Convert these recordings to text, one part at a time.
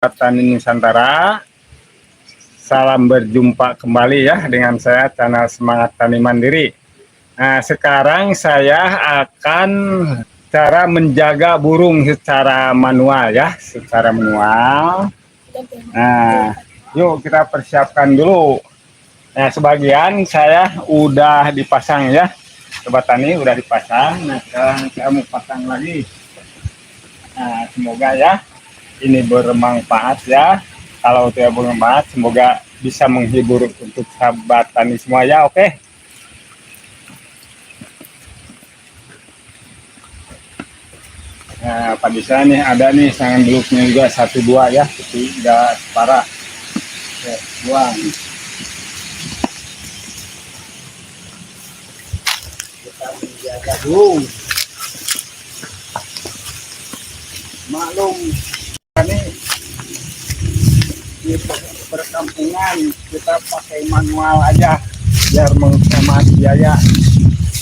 Tani Nusantara, salam berjumpa kembali ya dengan saya channel Semangat Tani Mandiri. Nah, sekarang saya akan cara menjaga burung secara manual ya, secara manual. Nah, yuk kita persiapkan dulu. Nah, sebagian saya udah dipasang ya, Sobat Tani udah dipasang. Nah, sekarang saya mau pasang lagi. Nah, semoga ya ini bermanfaat ya. Kalau tidak bermanfaat, semoga bisa menghibur untuk sahabat tani semua ya. Oke. Nah, pada saya nih ada nih sangan beluknya juga 1-2 ya, tapi tidak parah. Oke, buang. Kita menjaga burung. Maklum ini di perkampungan kita pakai manual aja biar menghemat biaya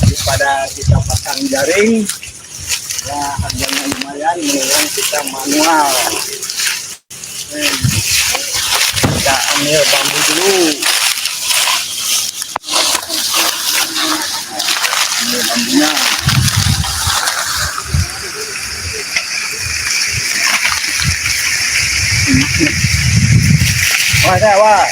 daripada kita pasang jaring ya, harganya lumayan, mendingan kita manual. Kita ambil bambu dulu, ambil bambunya. Wah.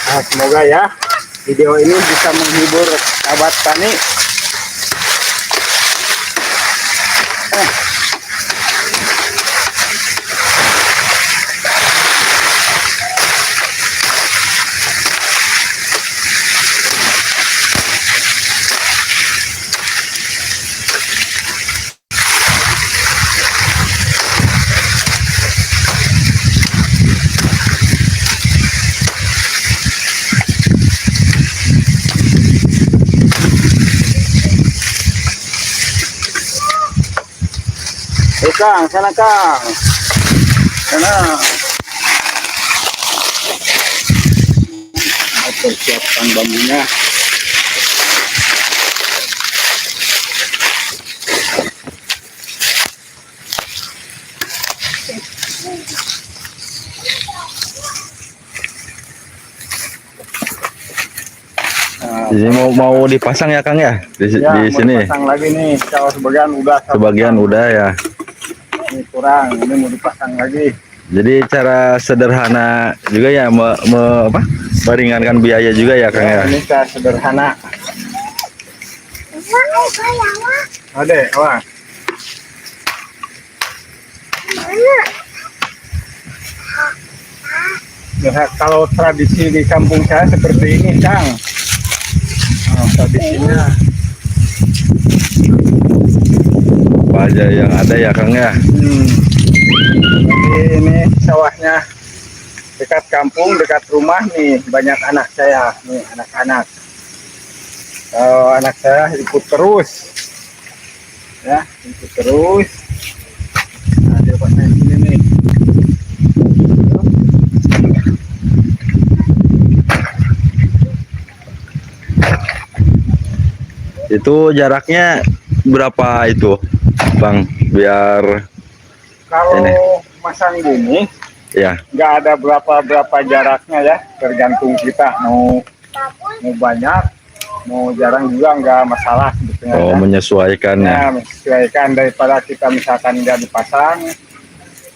Nah, semoga ya video ini bisa menghibur sahabat tani. Kang, sana Kang, sana. Persiapkan bambunya. Jadi mau dipasang ya Kang ya di sini. Dipasang lagi nih, kalau sebagian udah. Sebagian udah ya. Ini kurang, ini mau dipasang lagi. Jadi cara sederhana juga ya, meringankan biaya juga ya Kang ya. Ini cara sederhana. Ade, wah. Nah, kalau tradisi di kampung saya seperti ini, Kang. Tradisinya Apa aja yang ada ya Kang ya. Jadi ini sawahnya dekat kampung, dekat rumah nih, banyak anak saya nih, anak-anak. Anak saya ikut terus ya, ikut terus. Nah, dia pasang sini nih. Itu jaraknya berapa itu Bang, biar kalau ini masang gini ya nggak ada berapa jaraknya ya, tergantung kita mau banyak mau jarang juga nggak masalah sebetulnya. ya. Menyesuaikan ya. Menyesuaikan daripada kita misalkan nggak dipasang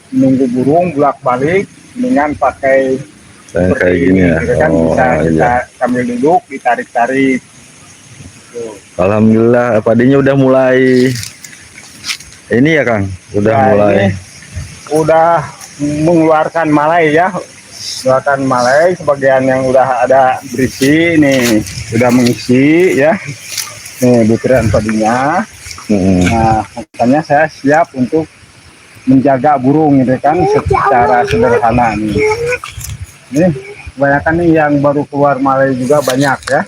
nunggu burung bolak balik, dengan pakai Yang seperti kayak gini ini, ya. gitu kan, bisa Oh kita iya. sambil duduk ditarik-tarik. Tuh. Alhamdulillah padinya udah mulai ini ya Kang, udah Ya mulai. ini udah mengeluarkan malai ya, mengeluarkan malai. Sebagian yang udah ada berisi nih, udah mengisi ya. Nih butiran padinya. Hmm. Nah, makanya saya siap untuk menjaga burung gitu kan secara sederhana nih. Ini kebanyakan nih yang baru keluar malai juga banyak ya.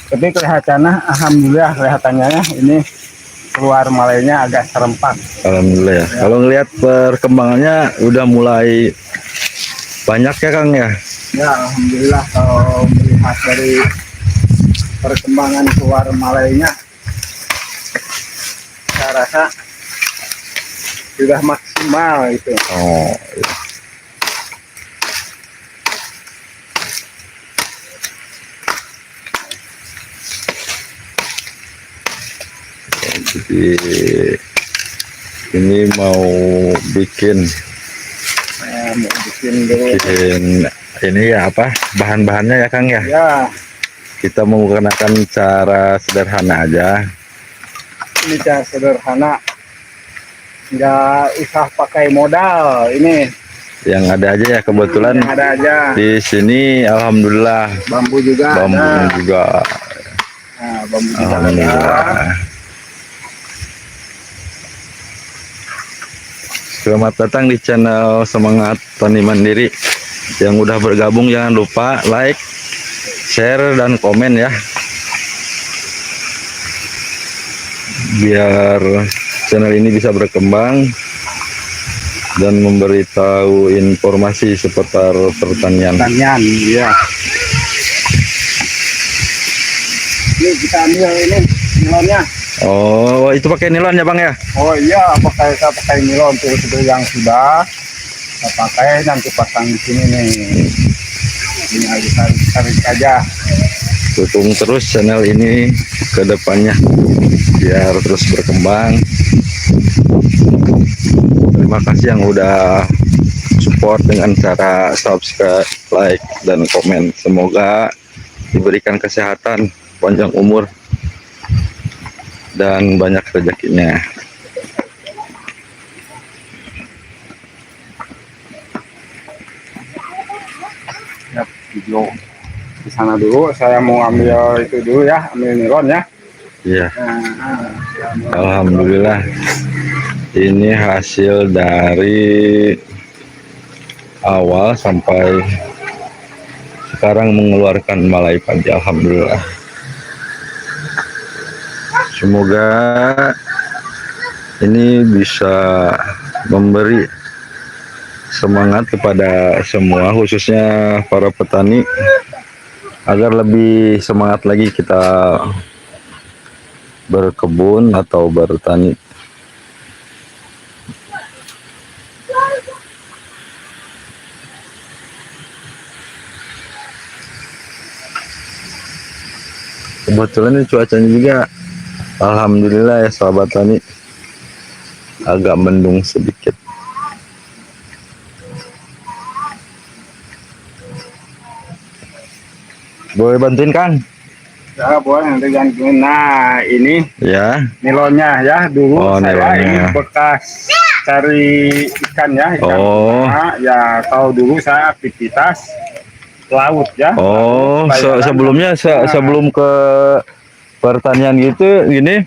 Tapi kelihatannya, alhamdulillah kelihatannya ya, ini keluar malainya agak serempak. Alhamdulillah ya. Kalau ngelihat perkembangannya udah mulai banyak ya Kang ya. Ya, alhamdulillah kalau melihat dari perkembangan keluar malainya, saya rasa sudah maksimal itu. Oh iya. Jadi ini mau bikin Mau bikin dulu. ini ya apa bahan-bahannya ya Kang ya. Ya, Kita menggunakan cara sederhana aja. ini cara sederhana, nggak usah pakai modal. Ini Yang ada aja ya kebetulan yang ada aja. di sini alhamdulillah Bambu juga bambu ada. juga Nah, bambu juga ada. alhamdulillah. Selamat datang di channel Semangat Tani Mandiri. Yang udah bergabung jangan lupa like, share, dan komen ya. Biar channel ini bisa berkembang dan memberitahu informasi seputar pertanian. Pertanian, ya. Ini kita ambil ini nilonnya. Oh, itu pakai nilon ya Bang ya? Oh iya, saya pakai nilon tuh itu yang sudah saya pakai, nanti pasang di sini nih. Ini aja tarik aja. Dukung terus channel ini ke depannya biar terus berkembang. Terima kasih yang udah support dengan cara subscribe, like, dan komen. Semoga diberikan kesehatan, panjang umur, dan banyak rezekinya. Ya, video di sana dulu. Saya mau ambil itu dulu ya, ambil nilon ya. Iya, Nah, alhamdulillah. Ini hasil dari awal sampai sekarang mengeluarkan malai padi. Alhamdulillah. Semoga ini bisa memberi semangat kepada semua, khususnya para petani, agar lebih semangat lagi kita berkebun atau bertani. Kebetulan ini cuacanya juga alhamdulillah ya sahabat tani, agak mendung sedikit. Boleh bantuin Kang? ya boleh nanti gantiin. Nah, ini Ya. nilonnya ya, dulu Oh, saya ini nilonnya. bekas cari ikan ya, ikan Oh. tuna. Ya kalau dulu saya aktivitas laut ya. Oh, Laut, sebelumnya Nah, sebelum ke pertanian gitu gini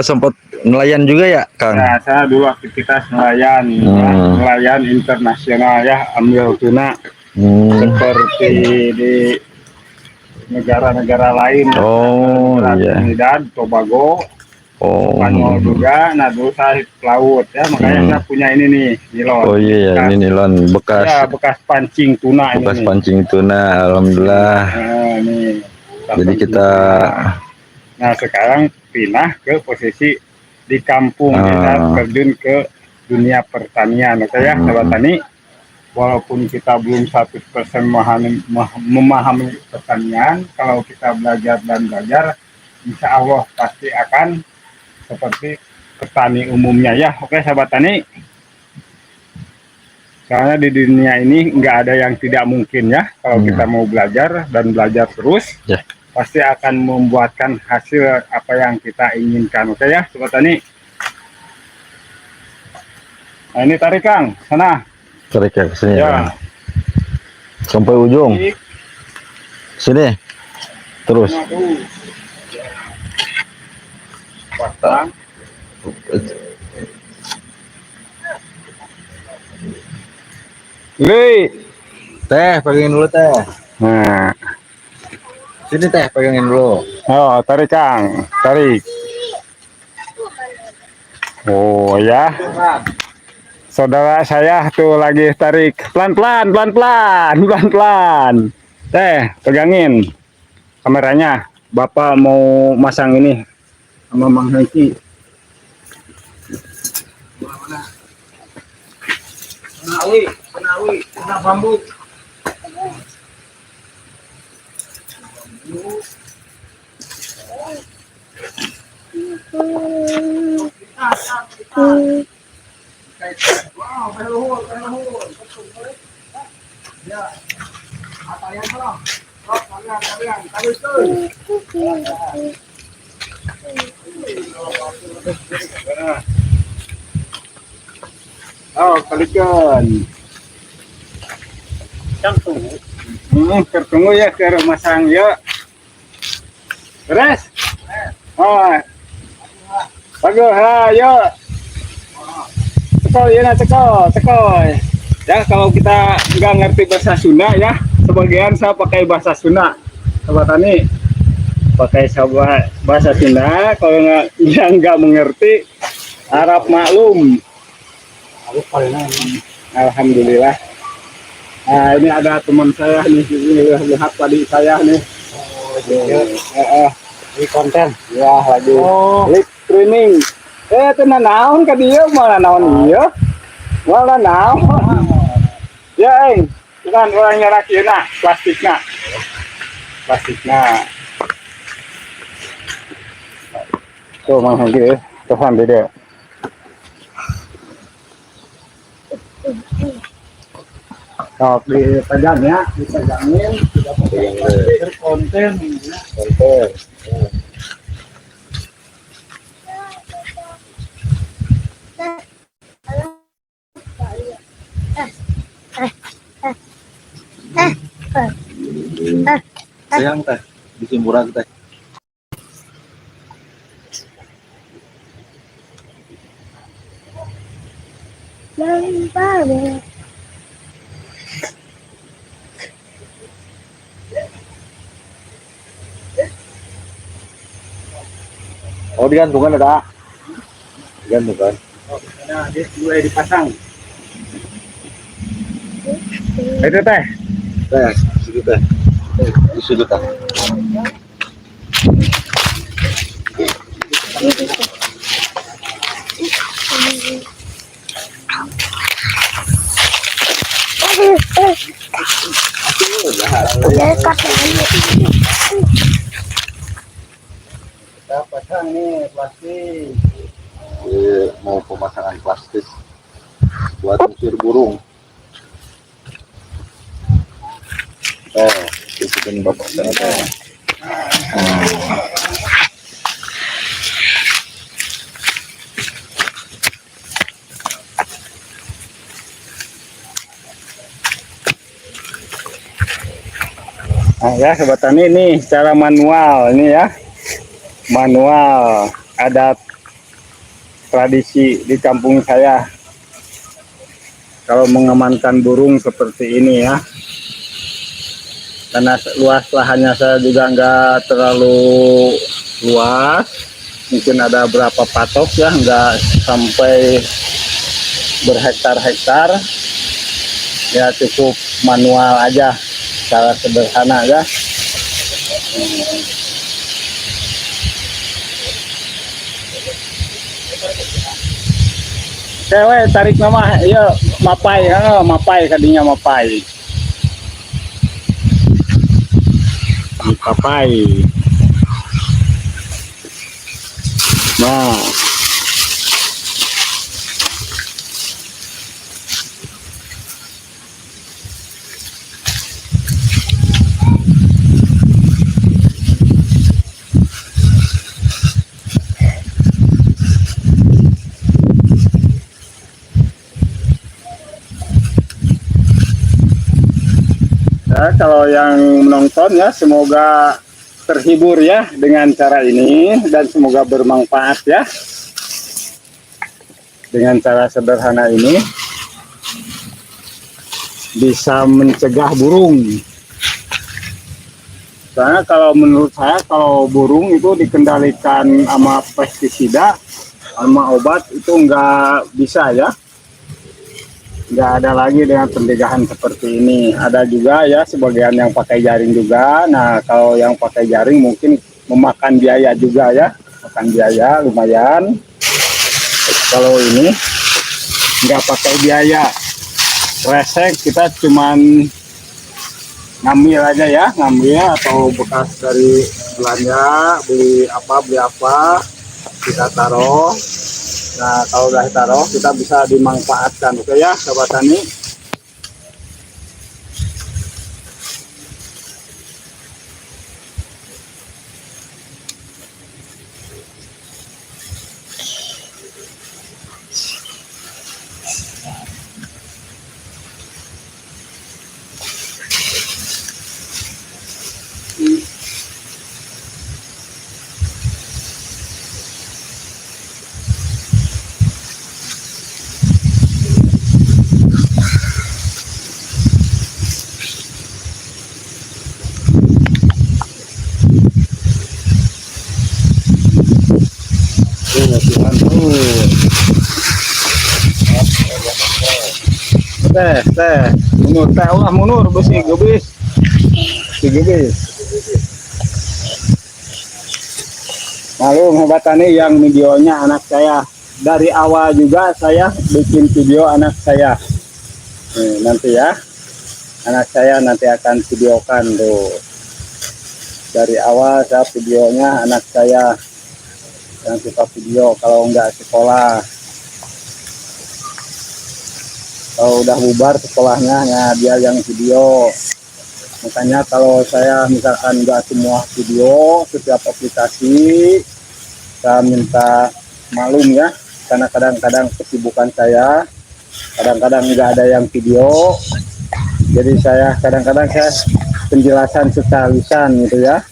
sempat nelayan juga ya Kang? ya saya dulu aktivitas nelayan ya, nelayan internasional ya, ambil tuna seperti di negara-negara lain. Oh, negara iya. Trinidad, Tobago, Oh. Spanyol juga. Nah dulu saya laut ya, makanya saya punya ini nih nilon. Oh iya ya, ini nilon bekas Ya, bekas pancing tuna bekas ini. pancing tuna. Alhamdulillah. Nah, nih. Jadi kita Nah sekarang pindah ke posisi di kampung, kita terjun ke dunia pertanian. Oke ya, sahabat tani. Walaupun kita belum 100% memahami pertanian, kalau kita belajar dan belajar, insya Allah pasti akan seperti petani umumnya ya. Oke sahabat tani. Karena di dunia ini nggak ada yang tidak mungkin ya. Kalau kita mau belajar dan belajar terus, Ya. pasti akan membuatkan hasil apa yang kita inginkan. Oke ya, Sobat Tani. Nah ini tarik Kang, sana. Tarik ya ke sini Ya. ya. Sampai ujung. Sini. Terus. Pasang. Teh, pegangin dulu teh. Nah, Sini teh, pegangin dulu. oh tarik Kang, tarik. Oh ya, saudara saya tuh lagi tarik pelan-pelan, pelan-pelan, pelan-pelan. Teh, pegangin kameranya. Bapak mau masang ini sama Mang Hengki. Kenawi, kena bambu. Oh, kalikan. Tertunggu ya ke rumah sang ya. Beres. Oh. Bagus ha, yo. Cekol ya, cekol. Ya kalau kita nggak ngerti bahasa Sunda ya, sebagian saya pakai bahasa Sunda. Sobat Tani pakai bahasa Sunda, kalau yang nggak mengerti Arab maklum. Alhamdulillah. Nah, ini ada teman saya nih, ini lihat tadi saya nih. Di konten. Ya, lagi lip training. Itu naon ka dia malah naon ieu. Malah naon. Ya, dengan orang nyarak ieu na, plastikna. Tuh Mang Hengki, tuhan dia. Sok dipajang ya, dipajangin, sudah pakai konten. Sayang teh, disimburan teh. Oh, digantungan ada. Digantungan. Nah, dia mulai dipasang. Itu teh. Teh, situ teh. Di situ teh. Kita pasang nih plastik. Mau pemasangan plastik buat usir burung. Ikutin bapak saya teh. Nah ya Sobat Tani, ini secara manual ini ya, manual adat tradisi di kampung saya kalau mengamankan burung seperti ini ya, karena luas lahannya saya juga nggak terlalu luas, mungkin ada berapa patok ya, nggak sampai berhektar-hektar ya, cukup manual aja secara sederhana ya. Cewek tarik nama iya mapai, mapai kadinya mapai. Mapai. Nah. Ya, kalau yang menonton ya semoga terhibur ya dengan cara ini dan semoga bermanfaat ya. Dengan cara sederhana ini bisa mencegah burung. Karena kalau menurut saya kalau burung itu dikendalikan sama pestisida sama obat itu nggak bisa ya. Nggak ada lagi dengan pencegahan seperti ini. Ada juga ya sebagian yang pakai jaring juga. Nah kalau yang pakai jaring mungkin memakan biaya juga ya, makan biaya lumayan. Kalau ini nggak pakai biaya, resek kita cuman ngambil aja ya, ngambil atau bekas dari belanja beli apa kita taruh. Nah kalau udah taruh kita bisa dimanfaatkan. Oke ya sobat tani. Teh munur teh ulah munur besi gebis malu hebat tani yang videonya anak saya dari awal juga saya bikin video anak saya. Nanti ya anak saya nanti akan videokan tuh dari awal saya videonya anak saya yang suka video kalau nggak sekolah. Kalau udah bubar sekolahnya ya dia yang video. Makanya kalau saya misalkan nggak semua video setiap aplikasi saya minta maklum ya karena kadang-kadang kesibukan saya kadang-kadang nggak ada yang video, jadi saya kadang-kadang saya penjelasan secara lisan gitu ya,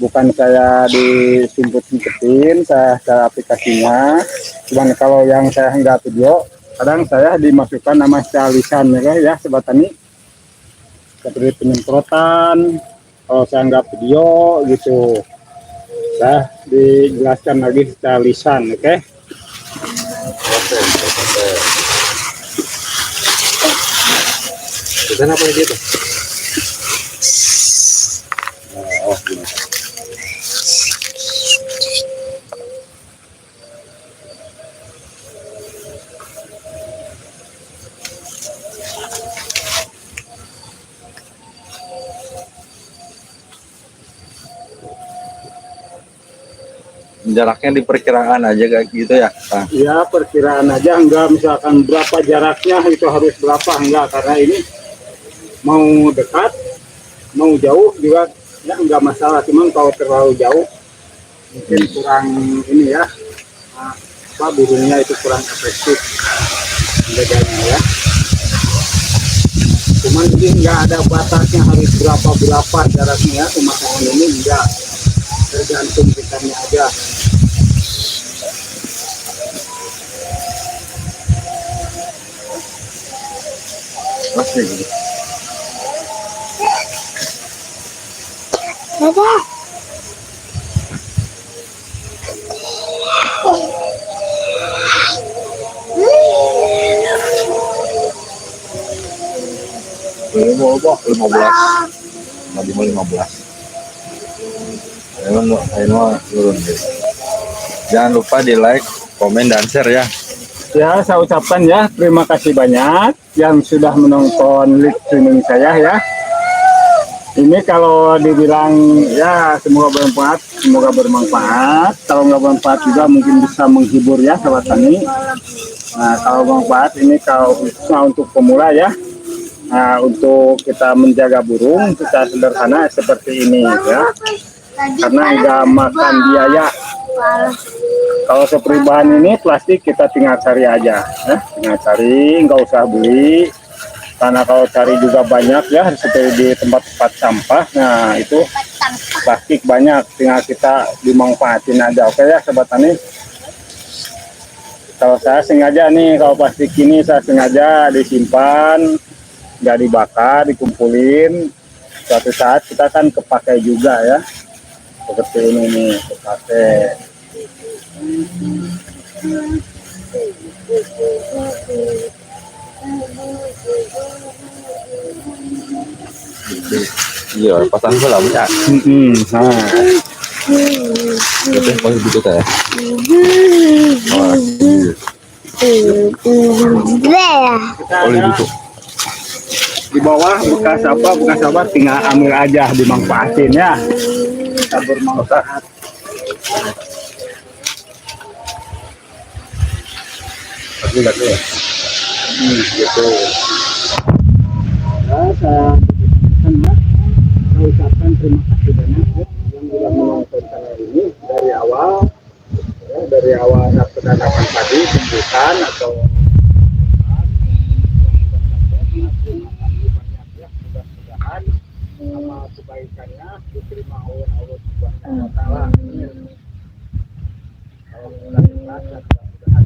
bukan saya disumput-sumputin saya aplikasinya. Cuman kalau yang saya nggak video kadang saya dimasukkan nama secara lisan ya sobat tani, seperti penyemprotan. Kalau saya nggak video gitu saya dijelaskan lagi secara lisan. Oke. Kenapa gitu? Oh, gini. Jaraknya diperkiraan aja kayak gitu ya? Nah. Ya perkiraan aja, enggak misalkan berapa jaraknya itu harus berapa, enggak, karena ini mau dekat mau jauh juga ya enggak masalah. Cuman kalau terlalu jauh mungkin kurang ini ya, apa burungnya itu kurang efektif menjaganya ya. Cuman ini enggak ada batasnya harus berapa jaraknya ya, pemasangan ini enggak, tergantung kitanya aja. Oke. Apa? Mau 15. Tadi mau 15. Ayo turun deh. Jangan lupa di like, komen, dan share ya. Ya, saya ucapkan ya terima kasih banyak yang sudah menonton live streaming saya ya. Ini kalau dibilang ya semoga bermanfaat. Kalau nggak bermanfaat juga mungkin bisa menghibur ya sahabat tani. Nah, kalau bermanfaat ini kalau khususnya untuk pemula ya. Nah, untuk kita menjaga burung secara sederhana seperti ini ya. Karena nggak makan biaya. Kalau seperti bahan ini plastik kita tinggal cari aja ya. Tinggal cari, nggak usah beli. Karena kalau cari juga banyak ya, seperti di tempat-tempat sampah. Nah itu plastik banyak, tinggal kita dimanfaatin aja. Oke ya sobat tani. Kalau saya sengaja nih, kalau plastik ini saya sengaja disimpan, nggak dibakar, dikumpulin. Suatu saat kita kan kepakai juga ya. Seperti ini nih, kepakai. Iya, pasang bola bisa. Nah, Itu paling gitu ya. Oh, gitu. di bawah bekas apa tinggal ambil aja, dimanfaatin ya. Kita bermanfaat. Gitu ya. Gitu. Nah, saya ucapkan terima kasih banyak ya, yang sudah menonton channel ini dari awal, ya, dari awal penanaman padi, pembukaan atau mudah-mudahan amal kebaikannya diterima oleh Allah Subhanahu wa taala. Kalau ikhlas dan mudah-mudahan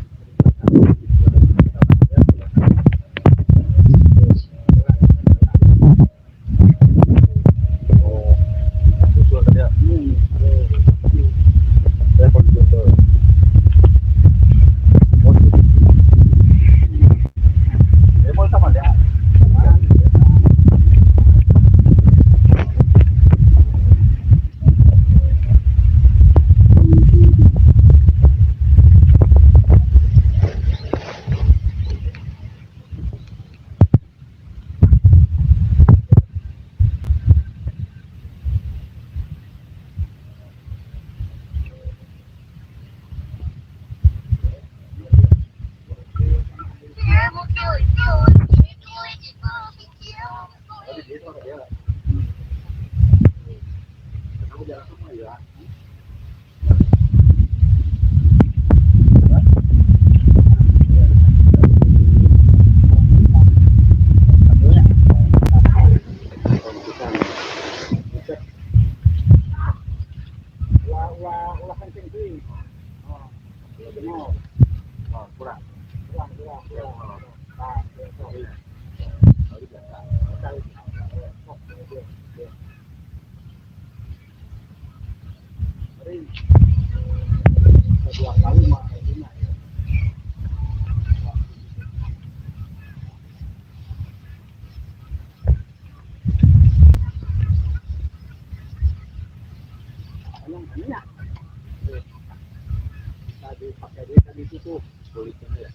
tadi pakai dia tadi itu tuh kulitnya ya.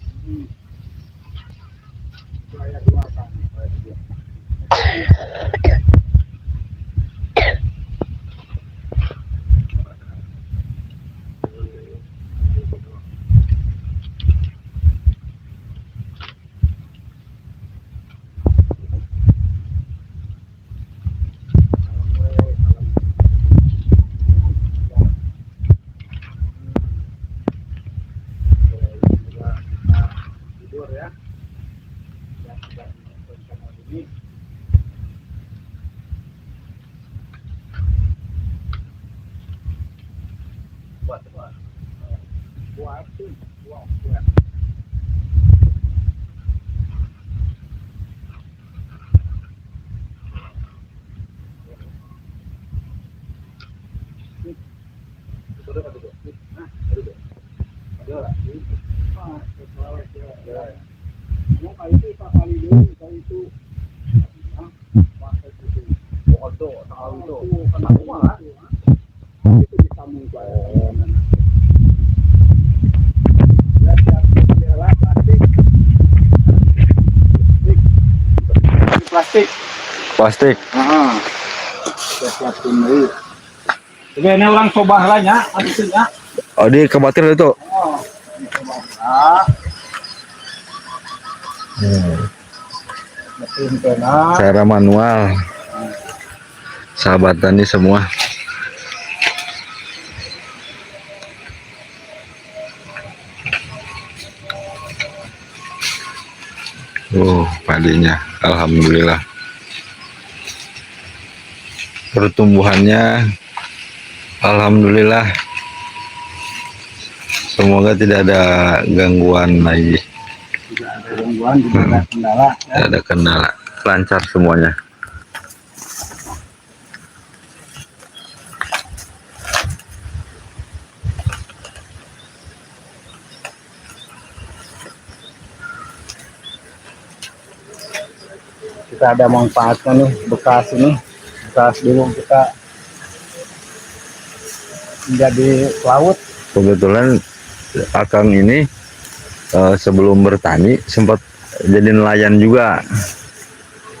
Saya dua kan. Plastik. Jadi ini orang coba halanya, artinya. Oh, di kebatir itu. Cara manual. Sahabat tani semua. Padinya. Alhamdulillah. Pertumbuhannya alhamdulillah. Semoga tidak ada gangguan lagi. Tidak ada gangguan, tidak ada kendala. Ya. Tidak ada kendala, lancar semuanya. Kita ada manfaatnya nih, bekas dulu kita menjadi pelaut. Kebetulan Akang ini sebelum bertani sempat jadi nelayan juga.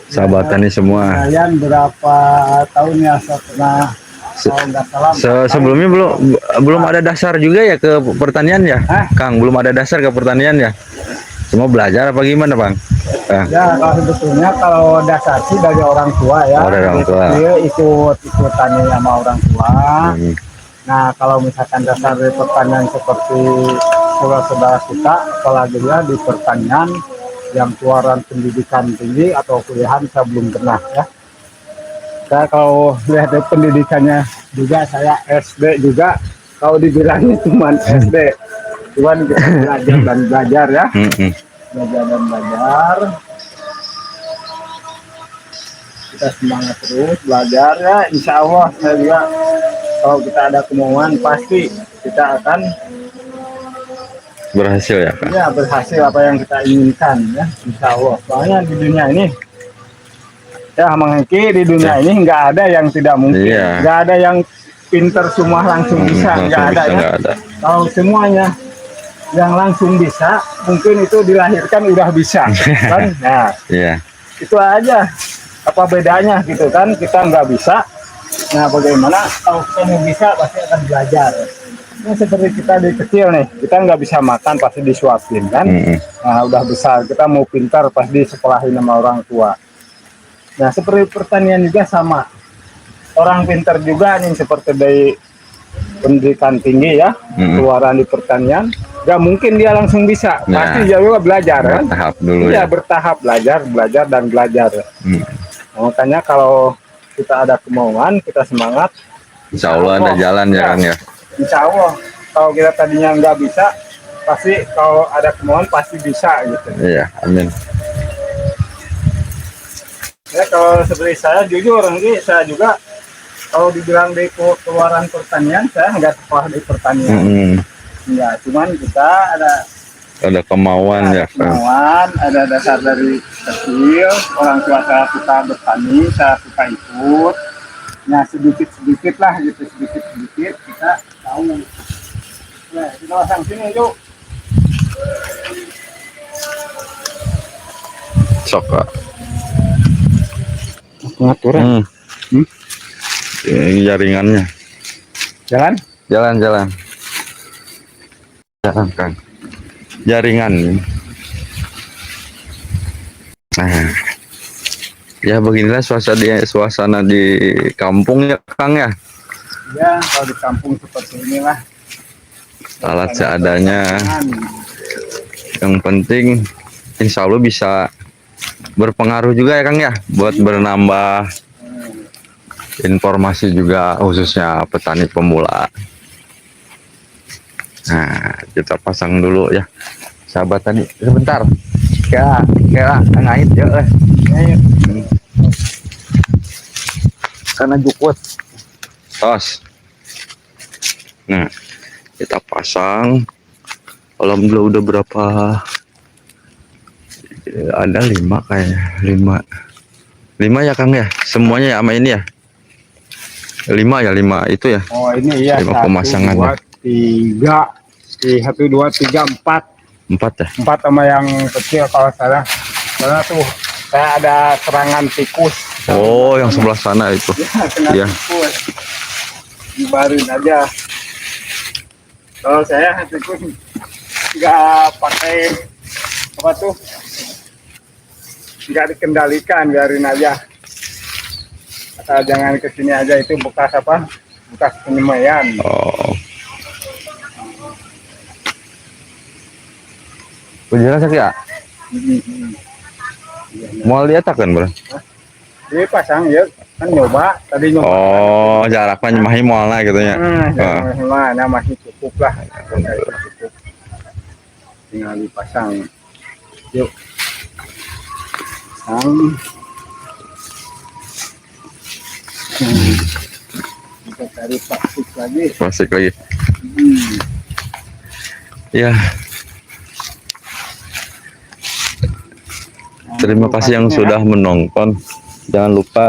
Sahabat tani semua. Nelayan berapa tahun ya setelah kalau nggak salah. Sebelumnya belum ada dasar juga ya ke pertanian ya, Kang. Belum ada dasar ke pertanian ya. Semua belajar apa gimana, Bang? Ya, kalau sebetulnya kalau dasar sih dari orang tua ya. Dari orang tua. Dia ikut tani sama orang tua. Nah, kalau misalkan dasar dari pertanian seperti saudara-saudara kita, apalagi ya di pertanian yang keluaran pendidikan tinggi atau kuliahan saya belum pernah ya. Saya kalau lihat dari pendidikannya juga saya SD juga, kalau dibilangnya cuma SD, cuman kita belajar dan belajar ya. Belajar dan belajar. Kita semangat terus belajar ya, insya Allah saya juga kalau kita ada kemauan pasti kita akan berhasil ya, Kang? Ya, berhasil apa yang kita inginkan ya, insya Allah. Soalnya di dunia ini ya Mang Hengki, di dunia ini nggak ada yang tidak mungkin, nggak ada yang pinter semua langsung bisa, nggak ada ya. Kalau semuanya yang langsung bisa, mungkin itu dilahirkan udah bisa kan. Nah itu aja apa bedanya gitu kan, kita nggak bisa. Nah bagaimana kalau kita mau bisa pasti akan belajar. Ini seperti kita di kecil nih, kita nggak bisa makan pasti disuapin kan. Nah udah besar kita mau pintar pasti sekolahin sama orang tua. Nah seperti pertanian juga sama, orang pintar juga nih seperti dari pendidikan tinggi ya, keluaran di pertanian, nggak mungkin dia langsung bisa, pasti dia juga belajar kan. Bertahap dulu ya. Bertahap belajar dan belajar. Makanya kalau kita ada kemauan, kita semangat, insya Allah ada jalan ya Kang ya. Insya Allah kalau kita tadinya nggak bisa, pasti kalau ada kemauan pasti bisa gitu. Iya, amin. Ya kalau seperti saya jujur ini saya juga kalau dibilang di keluaran pertanian saya nggak sekolah di pertanian. Ya cuman kita ada kemauan ya, kemauan, ada dasar dari kecil orang tua saya suka bertani, saya suka ikut. Nah sedikit lah gitu, sedikit kita tahu. Nah kita pasang sini yuk. Sok Kak. Pengaturan. Ini jaringannya. Jalan Kang. Jaringan. Nah, ya beginilah suasana di kampung ya Kang ya. Ya kalau di kampung seperti inilah. Alat seadanya. Yang penting insya Allah bisa berpengaruh juga ya Kang ya, buat bernambah informasi juga khususnya petani pemula. Nah kita pasang dulu ya sahabat tani, sebentar ya ngait ya karena jukut tos. Nah kita pasang, alhamdulillah udah berapa, ada 5 kayaknya, 5 ya Kang ya, semuanya ya sama ini ya 5 itu ya. Oh ini ya 5 pemasangan 1, 2, 3 1, 2, 3, 4 ya. 4 sama yang kecil kalau salah, karena tuh saya ada serangan tikus. Oh yang sebelah sana itu ya, tikus dibarin aja. Kalau saya tikus nggak pakai apa tuh, nggak dikendalikan, biarin aja. Asal jangan kesini aja, itu bekas apa? Bekas penyemaian. Oh. Udah sakit ya? Mau lihat kan bro? Ini pasang ya kan nyoba tadi nyoba. Oh, jaraknya masih mau lah gitu ya. Nah, masih cukup lah. Cukup. Tinggal dipasang. Yuk. Kita cari plastik lagi. Plastik lagi. Ya. Terima kasih yang sudah menonton. Jangan lupa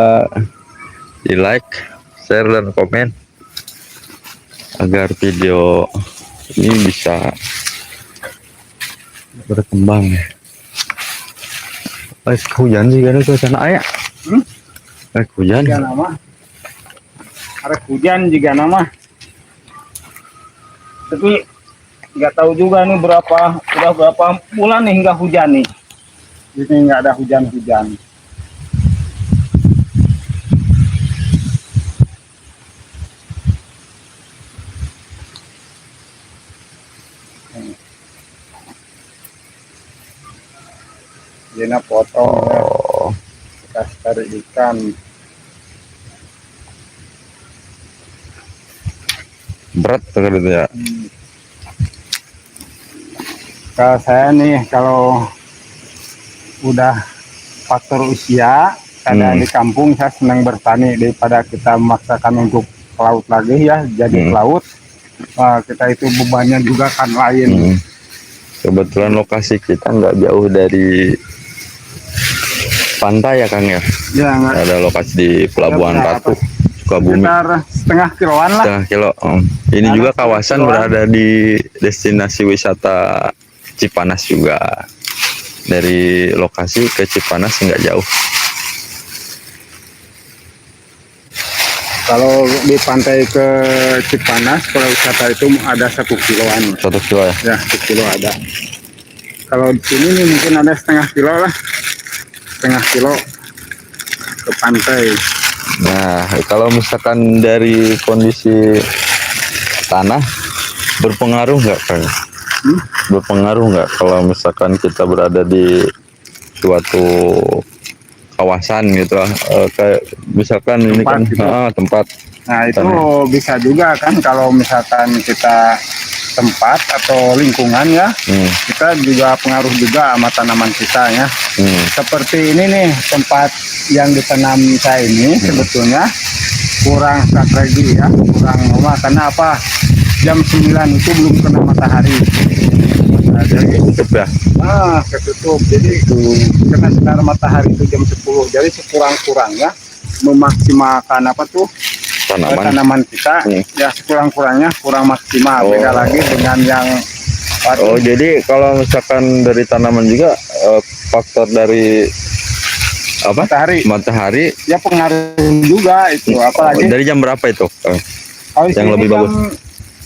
di like, share, dan komen agar video ini bisa berkembang ya. Hujan sih kan suasana ayah. Hujan. Ada hujan juga nama. Tapi nggak tahu juga nih udah berapa bulan nih nggak hujan nih. Jadi nggak ada hujan-hujan. Jadi potong kita tarik ikan. Berat sekali itu ya. Kalau saya nih kalau udah faktor usia ada di kampung saya senang bertani daripada kita memaksakan untuk ke laut lagi ya jadi pelaut. Kita itu bebannya juga kan lain. Kebetulan lokasi kita nggak jauh dari pantai ya Kang ya. Ya ada lokasi di Pelabuhan Ratu Sukabumi. Sekitar setengah kiloan lah. Setengah kilo. Ini juga kawasan berada di destinasi wisata Cipanas juga. Dari lokasi ke Cipanas nggak jauh. Kalau di pantai ke Cipanas kalau wisata itu ada 1 kiloan. 1 kilo ya? Ya 1 kilo ada. Kalau di sini nih mungkin ada setengah kilo lah. Setengah kilo ke pantai. Nah kalau misalkan dari kondisi tanah berpengaruh nggak Kang? Berpengaruh nggak kalau misalkan kita berada di suatu kawasan gitu kayak misalkan tempat, ini kan gitu. Tempat. Nah itu bisa juga kan kalau misalkan kita tempat atau lingkungan ya kita juga pengaruh juga sama tanaman kita ya. Seperti ini nih tempat yang ditanam saya ini sebetulnya kurang strategi ya, kurang normal karena apa? Jam 9 itu belum kena matahari. Nah, jadi ketutup ya? Ketutup. Jadi kena sinar matahari itu jam 10. Jadi sekurang-kurangnya memaksimalkan apa tuh tanaman kita ya sekurang-kurangnya kurang maksimal. Beda lagi dengan yang jadi kalau misalkan dari tanaman juga faktor dari apa? Matahari ya pengaruh juga itu apalagi dari jam berapa itu? Yang lebih bagus?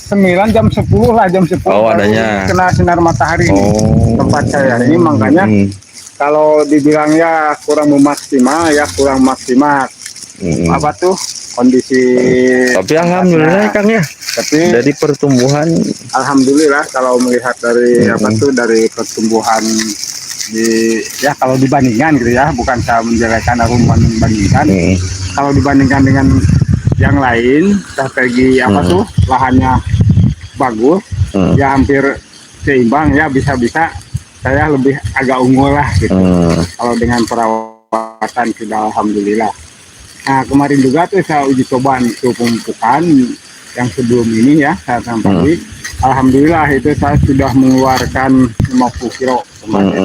9 jam 10 lah jam 10 adanya kena sinar matahari tempat saya ini makanya kalau dibilang ya kurang maksimal ya kurang maksimal apa tuh kondisi. Tapi alhamdulillah Kang ya. Tapi dari pertumbuhan alhamdulillah kalau melihat dari apa tuh dari pertumbuhan di ya kalau dibandingkan gitu ya bukan saya menjelekkan atau membandingkan kalau dibandingkan dengan yang lain strategi apa tuh lahannya bagus ya hampir seimbang ya bisa-bisa saya lebih agak unggul lah gitu kalau dengan perawatan sudah alhamdulillah. Nah kemarin juga tuh saya uji coba untuk pemupukan yang sebelum ini ya saya sampai alhamdulillah itu saya sudah mengeluarkan 50 kilo kemarin.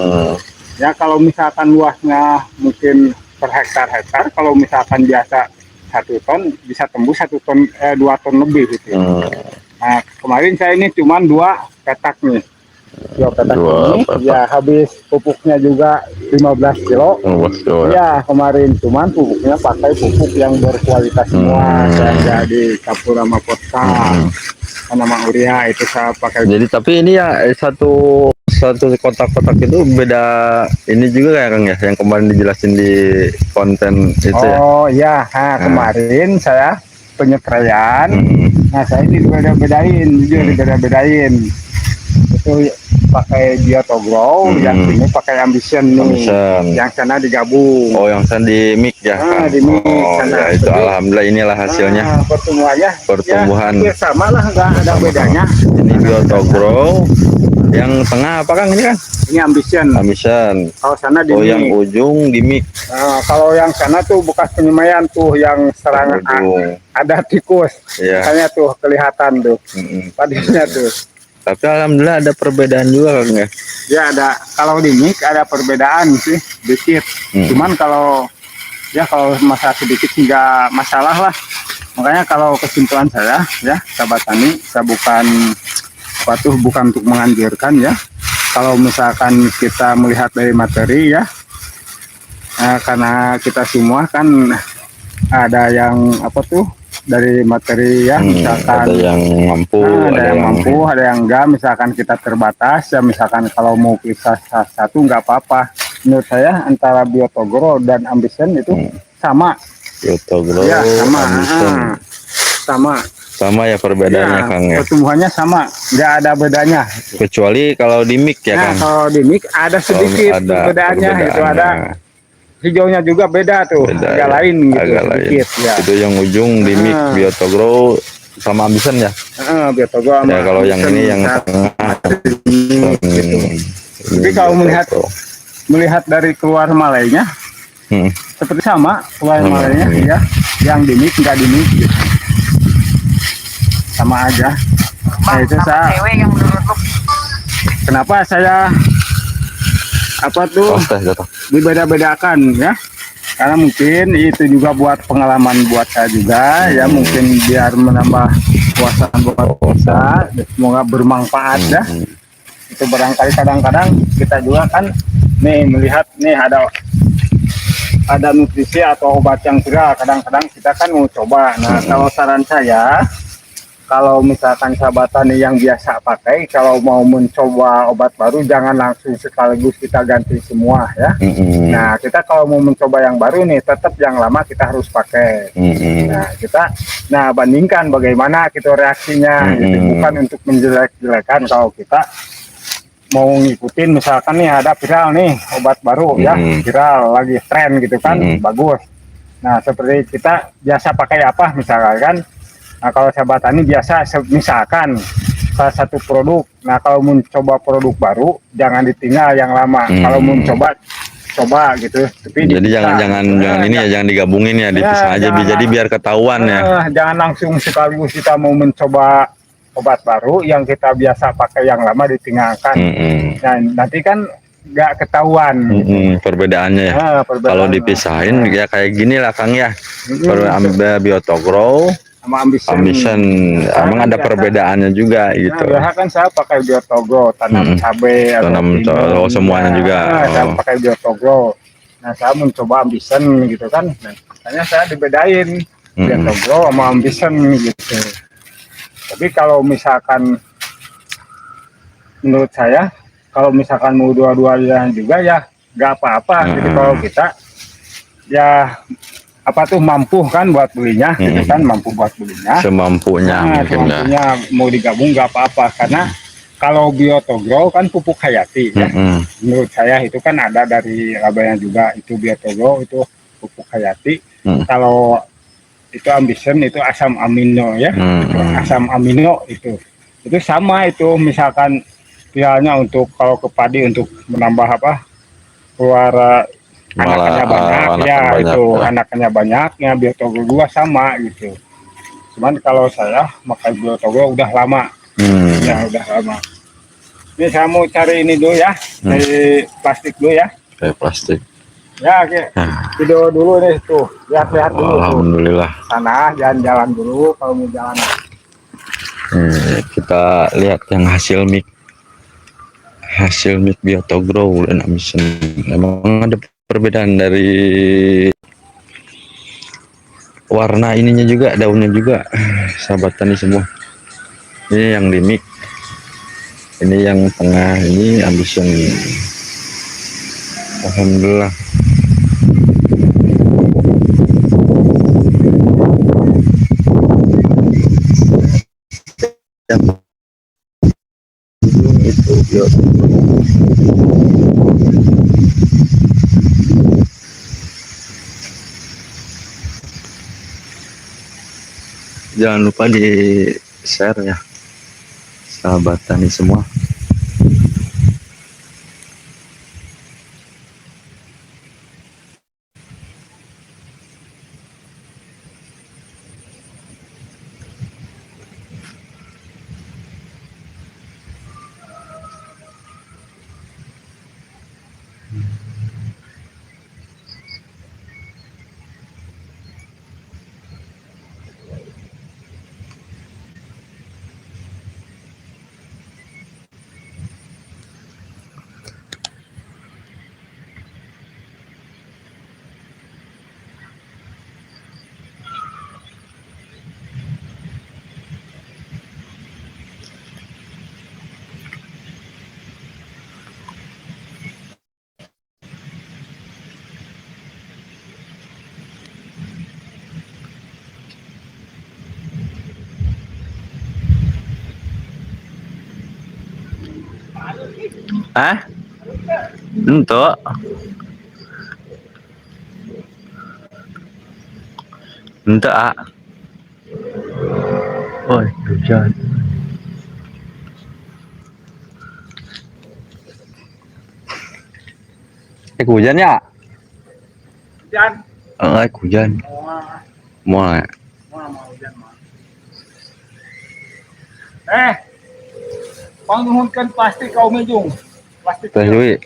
Ya kalau misalkan luasnya mungkin per hektar kalau misalkan biasa 1 ton bisa tembus 1 ton 2 ton lebih gitu. Nah kemarin saya ini cuma 2 petak nih. 2 petak ini ya habis pupuknya juga 15 kilo. Ya kemarin cuman pupuknya pakai pupuk yang berkualitas semua. Saya jadi Kapurama Potas sama urea itu saya pakai. Jadi tapi ini ya satu kotak-kotak itu beda ini juga ya Kang ya yang kemarin dijelasin di konten itu ya. Kemarin saya penyetraian. Nah saya ini beda-bedain itu pakai Biotogro, yang ini pakai Ambition nih. Ambition. Yang sana digabung. Oh, yang sana di mix ya, Kang? Di mix oh, sana. ya itu alhamdulillah inilah hasilnya. Pertumbuhan. Ya, sama lah, nggak ada bedanya. Ini Biotogro. Yang tengah apa, Kang, ini, Kang? Ini Ambition. Ambition. Kalau sana di oh, mix. yang ujung di mix. Kalau yang sana tuh bekas penyemaian tuh, yang serangan ada tikus. Makanya tuh kelihatan tuh padinya tuh. Tapi alhamdulillah ada perbedaan juga, Kang, ya? Ya ada. Kalau di mix ada perbedaan sih sedikit. Cuman kalau masalah sedikit nggak masalah lah. Makanya kalau kesimpulan saya ya, sahabat tani, saya bukan untuk menganjurkan ya. Kalau misalkan kita melihat dari materi ya, karena kita semua kan ada yang dari materi ya, misalkan ada yang mampu, ada yang enggak, misalkan kita terbatas ya, misalkan kalau mau pisah satu nggak apa-apa. Menurut saya antara Biotogro dan Ambition itu sama. Biotogro ya, sama ya perbedaannya ya, Kang, ya. Pertumbuhannya sama, nggak ada bedanya. Kecuali kalau di mix ya, Kang. Kalau di mix ada sedikit perbedaannya. Itu ada hijaunya juga beda tuh, agak lain gitu, sedikit. Ya. Itu yang ujung di mix Biotogro sama Ambition ya. Biotogro sama ya, kalau yang ini yang tengah. Gitu. Tapi kalau melihat dari keluar malainya, seperti sama keluar malainya ya, yang di mix nggak di mix gitu. Sama aja. Nah, itu saya. Kenapa saya dibeda-bedakan ya? Karena mungkin itu juga buat pengalaman buat saya juga ya, mungkin biar menambah puasa buat puasa. Semoga bermanfaat ya. Itu barangkali kadang-kadang kita juga kan nih melihat nih ada nutrisi atau obat yang viral, kadang-kadang kita kan mau coba. Nah, kalau saran saya, kalau misalkan sahabat tani yang biasa pakai, kalau mau mencoba obat baru jangan langsung sekaligus kita ganti semua ya. Nah, kita kalau mau mencoba yang baru nih, tetap yang lama kita harus pakai. Nah, bandingkan bagaimana gitu reaksinya, gitu. Bukan untuk menjelek-jelekan. Kalau kita mau ngikutin, misalkan nih ada viral nih obat baru ya, viral lagi tren gitu kan, bagus. Nah, seperti kita biasa pakai apa misalkan. Nah, kalau sahabat tani biasa misalkan salah satu produk. Nah, kalau mencoba produk baru jangan ditinggal yang lama. Kalau coba gitu. Tapi jadi jangan ini ya, jangan digabungin ya, dipisah aja. Jadi biar ketahuan ya. Jangan langsung sekaligus kita mau mencoba obat baru yang kita biasa pakai yang lama ditinggalkan. Nah, nanti kan nggak ketahuan perbedaannya ya. Kalau dipisahin ya kayak gini lah, Kang ya. Biotogro sama Ambition. Emang ada perbedaannya juga gitu. Nah, kan saya pakai Biotogro, tanam cabai, semuanya juga. Saya pakai Biotogro. Nah, saya mencoba Ambition gitu kan. Nah, makanya saya dibedain Biotogro sama Ambition gitu. Tapi kalau misalkan menurut saya, kalau misalkan mau dua-duanya juga ya nggak apa-apa. Jadi kalau kita ya mampu kan buat belinya, gitu kan, mampu buat belinya. Semampunya semampunya mau digabung nggak apa-apa, karena kalau Biotogro kan pupuk hayati ya. Menurut saya itu kan ada dari labelnya juga, itu Biotogro itu pupuk hayati. Kalau itu Ambition itu asam amino ya. Asam amino itu sama, itu misalkan pialnya untuk kalau ke padi untuk menambah keluar anakannya banyak ya, itu anakannya banyak ya. Biotogro juga sama gitu. Cuman kalau saya pakai Biotogro udah lama. Ya udah lama. Ini saya mau cari ini dulu ya, dari plastik dulu ya. Plastik. Ya, video dulu nih tuh, lihat-lihat dulu. Alhamdulillah. Sana jalan-jalan dulu kalau mau jalan. Kita lihat yang hasil mix Biotogro dan Ambition. Memang ada perbedaan dari warna ininya juga, daunnya juga, sahabat tani semua. Ini yang di mix, ini yang tengah, ini Ambition. Alhamdulillah. Itu Yuk. Jangan lupa di share ya, sahabat tani semua. Ah, untuk ah. Oh, hujan. Hujan ya? Hujan. Hujan. Mau ya? Mau hujan mah. Panghunkan plastik kau mejung. Plastik. Tapi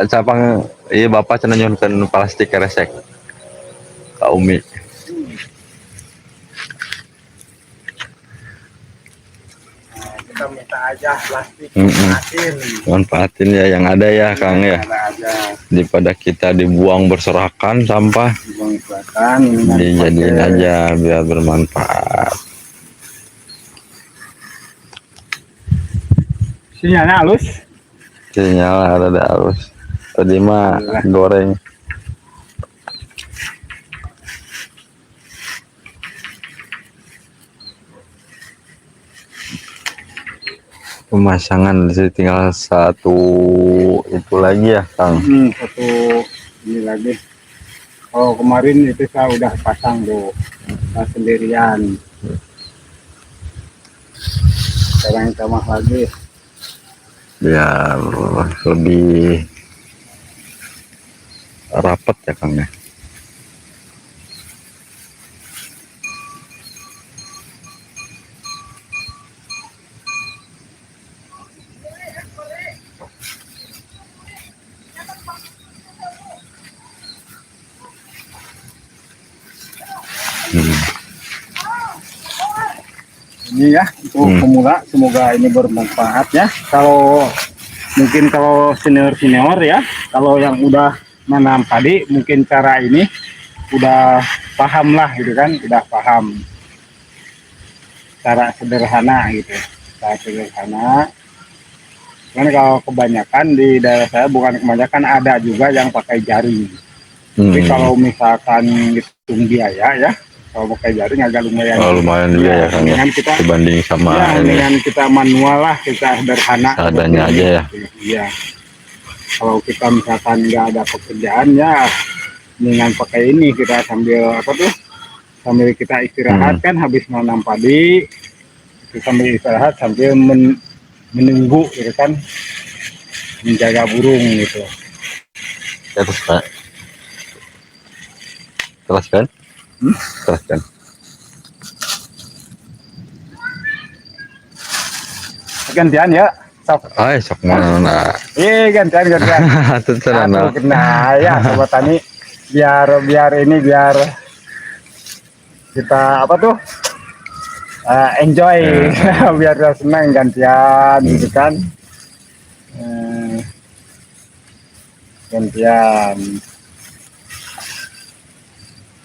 capang iya bapak cenah nyonkeun plastik resek. Ka Umi. Kita minta aja plastik Manfaatin ya yang ada ya Kang ya. Daripada kita dibuang berserakan sampah, dijadiin aja biar bermanfaat. Sinyalnya halus. Sinyal ada halus. Tadi mah goreng. Pemasangan tinggal satu itu lagi ya Kang. Satu ini lagi. Oh kemarin itu saya udah pasang tuh, saya sendirian. Sekarang tambah lagi. Biar lebih rapat ya Kang ya. Ini ya untuk pemula, semoga ini bermanfaat ya. Kalau mungkin kalau senior ya, kalau yang udah menanam padi mungkin cara ini udah paham lah gitu kan, udah paham cara sederhana gitu, cara sederhana. Karena kalau kebanyakan di daerah saya, bukan kebanyakan, ada juga yang pakai jaring. Tapi kalau misalkan hitung biaya ya, kalau pakai jaring agak lumayan. Oh, lumayan juga ya Kang ya. Kita dibanding sama ya, dengan kita manual lah, kita sederhana. Seadanya aja ya. Iya. Kalau kita misalkan nggak ada pekerjaan ya, dengan pakai ini kita sambil apa tuh? Sambil kita istirahat kan, habis menanam padi, itu sambil istirahat sambil menunggu gitu kan, menjaga burung gitu. Terus Pak. Teruskan. Teruskan. Gantian ya, sok. Sok mana? Gantian. Terserah. Nah ya sobat tani, biar biar kita apa tuh enjoy, biar senang gantian gitu kan. Gantian.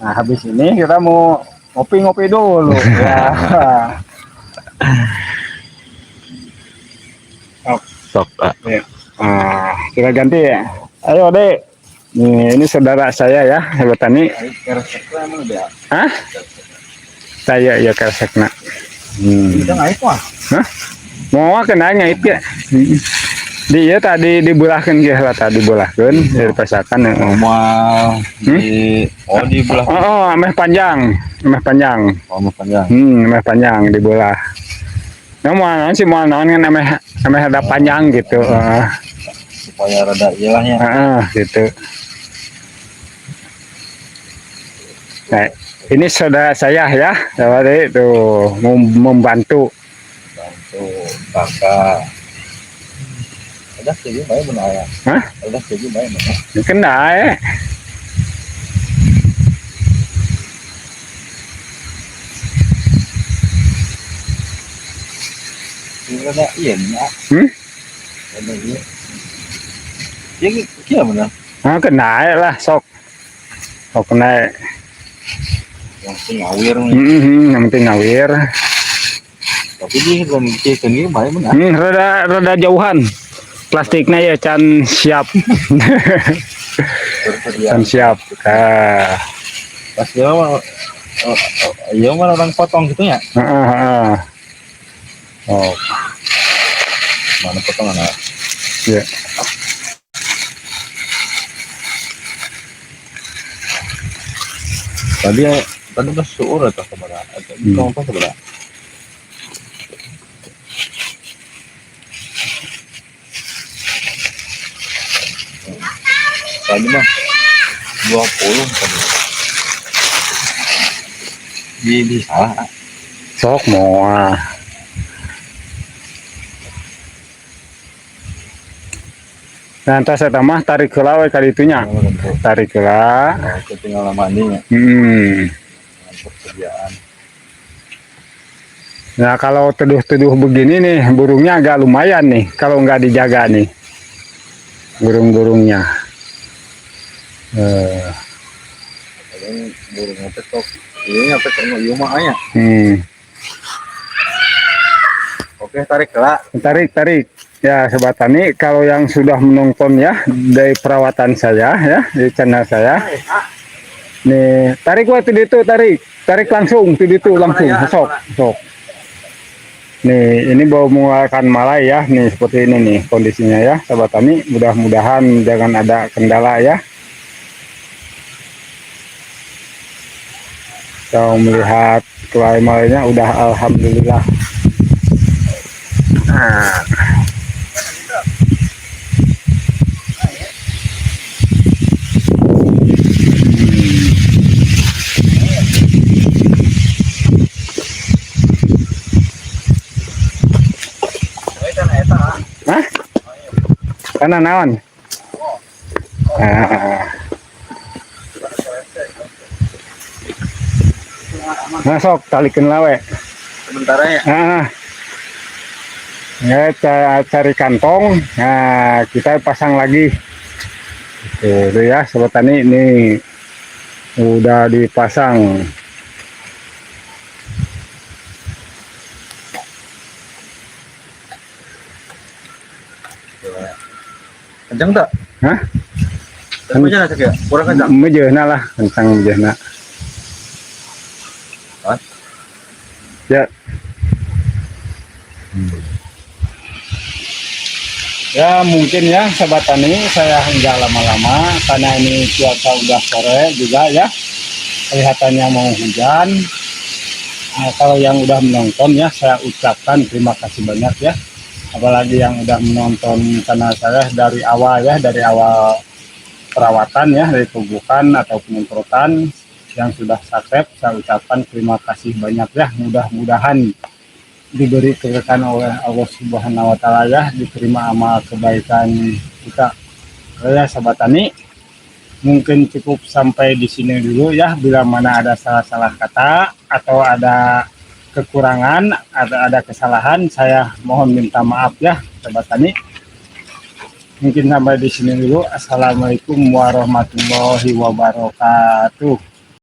Nah habis ini kita mau ngopi dulu ya. Sok. Ya. Kita ganti ya. Ayo dek. Ini saudara saya ya, hebat tani. Hah? Saya ya kersekna. Kita naik wah. Hah? Mau kena ngait ya. Di ya tadi dibelahkeun ge lah tadi dibelahkeun dipesakan normal di belah ameh panjang mau panjang. ameh panjang dibelah naon sih moal naon kan ameh ada panjang gitu Supaya rada ilahnya. Gitu. Nah, ini saudara saya ya, tadi tuh membantu. Bantu kakak. Ada setuju baik benar ya? Hah? Ada setuju baik benar. Kena ya. Ada iya nih. Ada iya. Iya benar. Kena lah sok. Sok kena. Yang penting ngawir nih. Yang penting ngawir. Tapi dia kan ini baik benar. Rada jauhan. Plastiknya ya can siap. Can siap. Pas dia iya mana orang potong gitu ya? Oh. Mana potongan ya? Iya. Tadi udah suur atau kemana? Atau apa sebelah? Tadi mah 20 tadi. Di salah. Sok mau. Nanti saya tambah tarik ke lawe kali itunya. Tarik ke lah. Tinggal mandinya. Pekerjaan. Nah kalau teduh-teduh begini nih burungnya agak lumayan nih kalau nggak dijaga nih burung-burungnya. Burungnya petok. Ini apa kamu Yuma aya? Oke tarik lah. Tarik. Ya Sobat Tani, kalau yang sudah menonton ya dari perawatan saya ya di channel saya, nih tarik waktu itu tarik langsung itu langsung sok. Nih ini baru mengeluarkan malai ya, nih seperti ini nih kondisinya ya Sobat Tani, mudah-mudahan jangan ada kendala ya. Kalau melihat kelai malainya udah alhamdulillah. Hah? Karena naon? Masuk talikeun lawe. Sementara ya. Ya cari kantong. Nah, kita pasang lagi. Tuh ya Sobat Tani, ini udah dipasang. Kencang tak? Hah? Kencang aja ya? Kurang kencang. Mejeuna lah, kencang mejeuna. Ya. Ya mungkin ya Sobat Tani, saya enggak lama-lama karena ini cuaca udah sore juga ya, kelihatannya mau hujan. Nah, kalau yang udah menonton ya saya ucapkan terima kasih banyak ya, apalagi yang udah menonton channel saya dari awal perawatan ya, dari tumbuhan atau penyemprotan yang sudah subscribe, saya ucapkan terima kasih banyak ya. Mudah-mudahan diberi keberkahan oleh Allah Subhanahu wa Ta'ala ya, diterima amal kebaikan kita. Ya Sobat Tani, mungkin cukup sampai di sini dulu ya. Bila mana ada salah-salah kata atau ada kekurangan atau ada kesalahan, saya mohon minta maaf ya Sobat Tani. Mungkin sampai di sini dulu. Assalamualaikum warahmatullahi wabarakatuh.